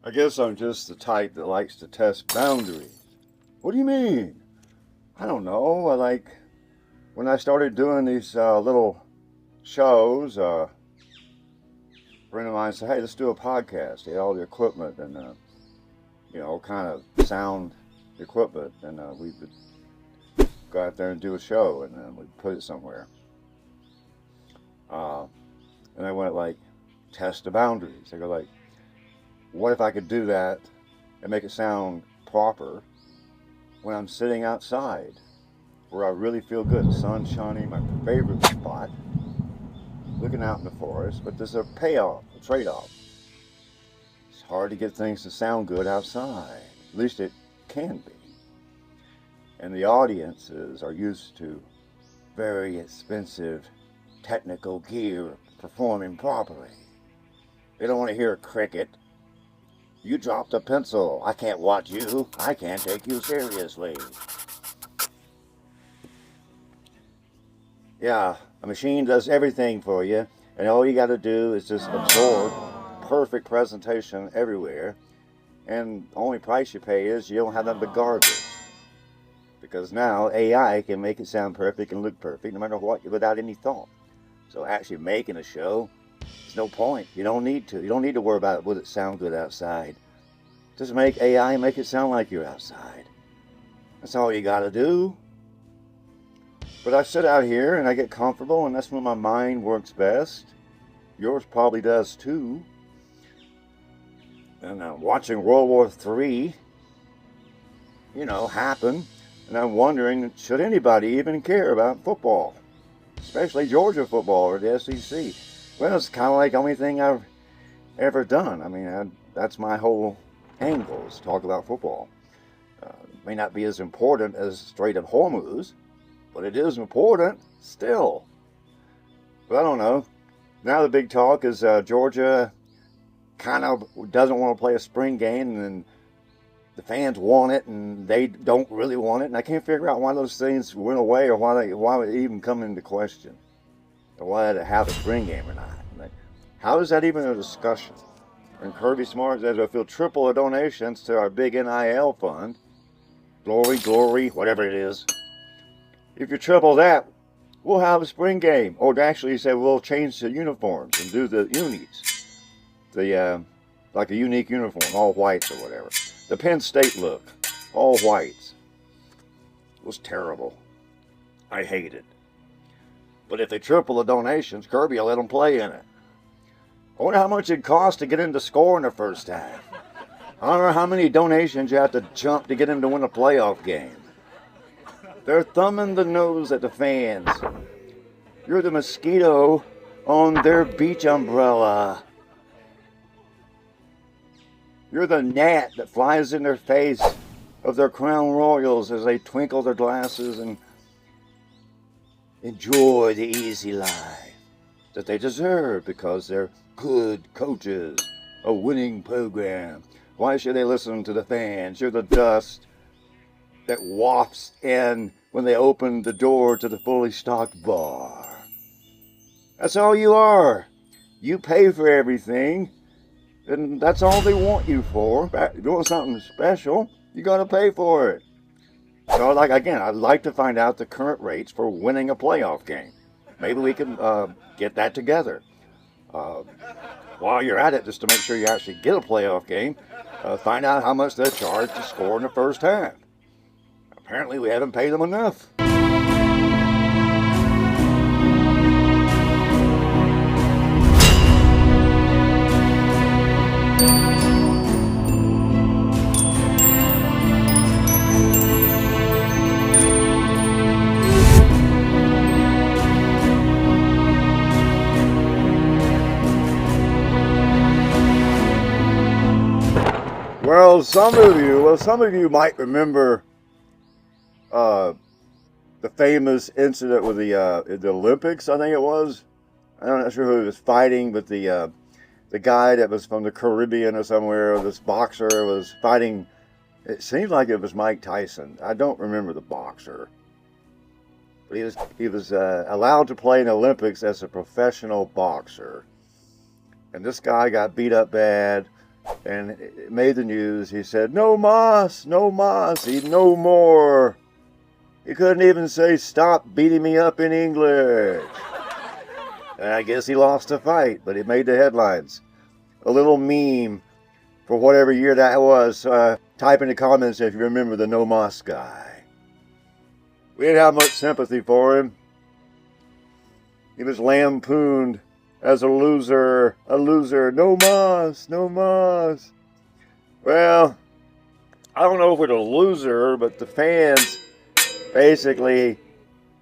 I guess I'm just the type that likes to test boundaries. What do you mean? I don't know. When I started doing these little shows, a friend of mine said, hey, let's do a podcast. He had all the equipment and, kind of sound equipment. And we would go out there and do a show and then we'd put it somewhere. And I went test the boundaries. I go what if I could do that and make it sound proper when I'm sitting outside where I really feel good, the sun's shining, my favorite spot, looking out in the forest, but there's a payoff, a trade-off. It's hard to get things to sound good outside, at least it can be. And the audiences are used to very expensive technical gear performing properly. They don't want to hear a cricket. You dropped a pencil. I can't watch you. I can't take you seriously. Yeah, a machine does everything for you, and all you got to do is just absorb perfect presentation everywhere, and the only price you pay is you don't have nothing but garbage. Because now AI can make it sound perfect and look perfect no matter what, without any thought. So actually making a show, there's no point. You don't need to. You don't need to worry about would it sound good outside. Just make AI make it sound like you're outside. That's all you got to do. But I sit out here and I get comfortable, and that's when my mind works best. Yours probably does too. And I'm watching World War III, happen. And I'm wondering, should anybody even care about football? Especially Georgia football or the SEC. Well, it's kind of like the only thing I've ever done. I mean, that's my whole angle, is talk about football. It may not be as important as Strait of Hormuz, but it is important still. But I don't know. Now the big talk is Georgia kind of doesn't want to play a spring game, and the fans want it, and they don't really want it. And I can't figure out why those things went away, or why would it even come into question, or why did it have a spring game or not. How is that even a discussion? And Kirby Smart says if we'll triple the donations to our big NIL fund, glory, whatever it is. If you triple that, we'll have a spring game. Or actually, he said we'll change the uniforms and do the unis. Like a unique uniform, all whites or whatever. The Penn State look, all whites. It was terrible. I hate it. But if they triple the donations, Kirby will let them play in it. I wonder how much it costs to get him to score in the first half. I don't know how many donations you have to jump to get him to win a playoff game. They're thumbing the nose at the fans. You're the mosquito on their beach umbrella. You're the gnat that flies in their face of their crown royals as they twinkle their glasses and enjoy the easy life that they deserve because they're good coaches, a winning program. Why should they listen to the fans? You're the dust that wafts in when they open the door to the fully stocked bar. That's all you are. You pay for everything, and that's all they want you for. If you want something special, you got to pay for it. So, I'd like to find out the current rates for winning a playoff game. Maybe we can get that together. While you're at it, just to make sure you actually get a playoff game, find out how much they charge to score in the first half. Apparently, we haven't paid them enough. Well, some of you might remember the famous incident with the Olympics. I think it was. I'm not sure who was fighting, but the guy that was from the Caribbean or somewhere, this boxer was fighting. It seems like it was Mike Tyson. I don't remember the boxer, but he was allowed to play in the Olympics as a professional boxer. And this guy got beat up bad, and it made the news. He said, "No mas, no mas, no more." He couldn't even say, "Stop beating me up" in English. And I guess he lost the fight, but it made the headlines. A little meme for whatever year that was. Type in the comments if you remember the no mas guy. We didn't have much sympathy for him. He was lampooned as a loser, no mas, no mas. Well, I don't know if we're a loser, but the fans basically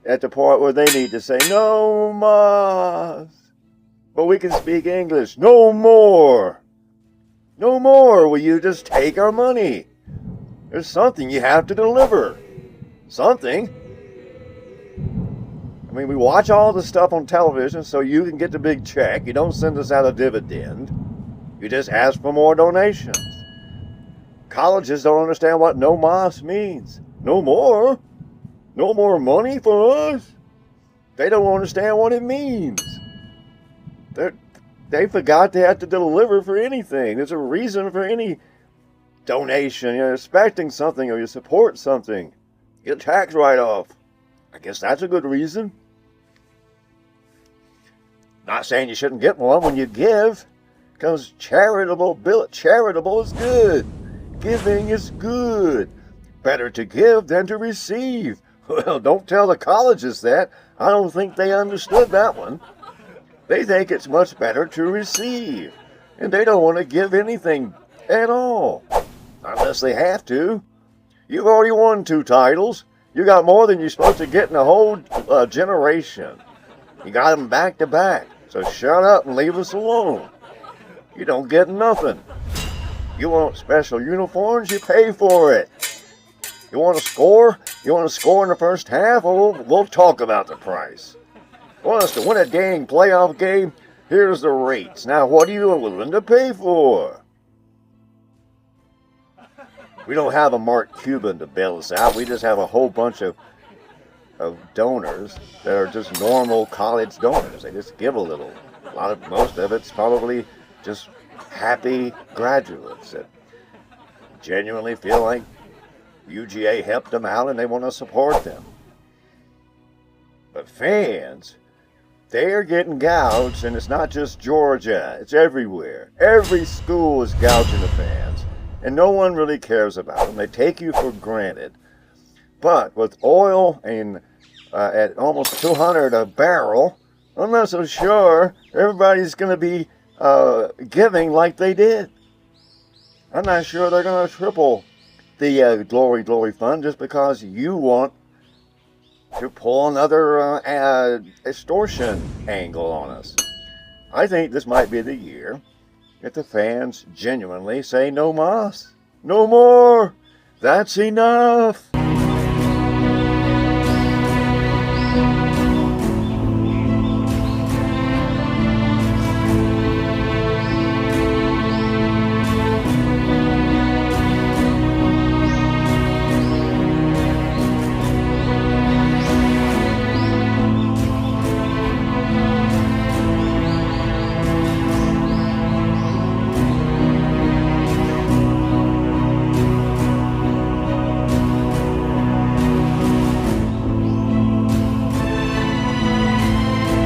at the point where they need to say no mas. But we can speak English. No more. No more. Will you just take our money? There's something you have to deliver. Something. I mean, we watch all the stuff on television so you can get the big check. You don't send us out a dividend. You just ask for more donations. Colleges don't understand what no mas means. No more? No more money for us? They don't understand what it means. They forgot they had to deliver for anything. There's a reason for any donation. You're expecting something or you support something. Get a tax write-off. I guess that's a good reason. Not saying you shouldn't get one when you give, because charitable is good. Giving is good. Better to give than to receive. Well, don't tell the colleges that. I don't think they understood that one. They think it's much better to receive, and they don't want to give anything at all, unless they have to. You've already won 2 titles. You got more than you're supposed to get in a whole generation. You got them back to back. So shut up and leave us alone. You don't get nothing. You want special uniforms? You pay for it. You want to score? You want to score in the first half? Well, we'll talk about the price. Want us to win a dang playoff game? Here's the rates. Now, what are you willing to pay for? We don't have a Mark Cuban to bail us out. We just have a whole bunch of donors that are just normal college donors. They just give a little. Most of it's probably just happy graduates that genuinely feel like UGA helped them out and they want to support them. But fans, they are getting gouged, and it's not just Georgia, it's everywhere. Every school is gouging the fans, and no one really cares about them. They take you for granted. But with oil and at almost $200 a barrel, I'm not so sure everybody's going to be giving like they did. I'm not sure they're going to triple the Glory Fund just because you want to pull another extortion angle on us. I think this might be the year that the fans genuinely say no mas, no more, that's enough.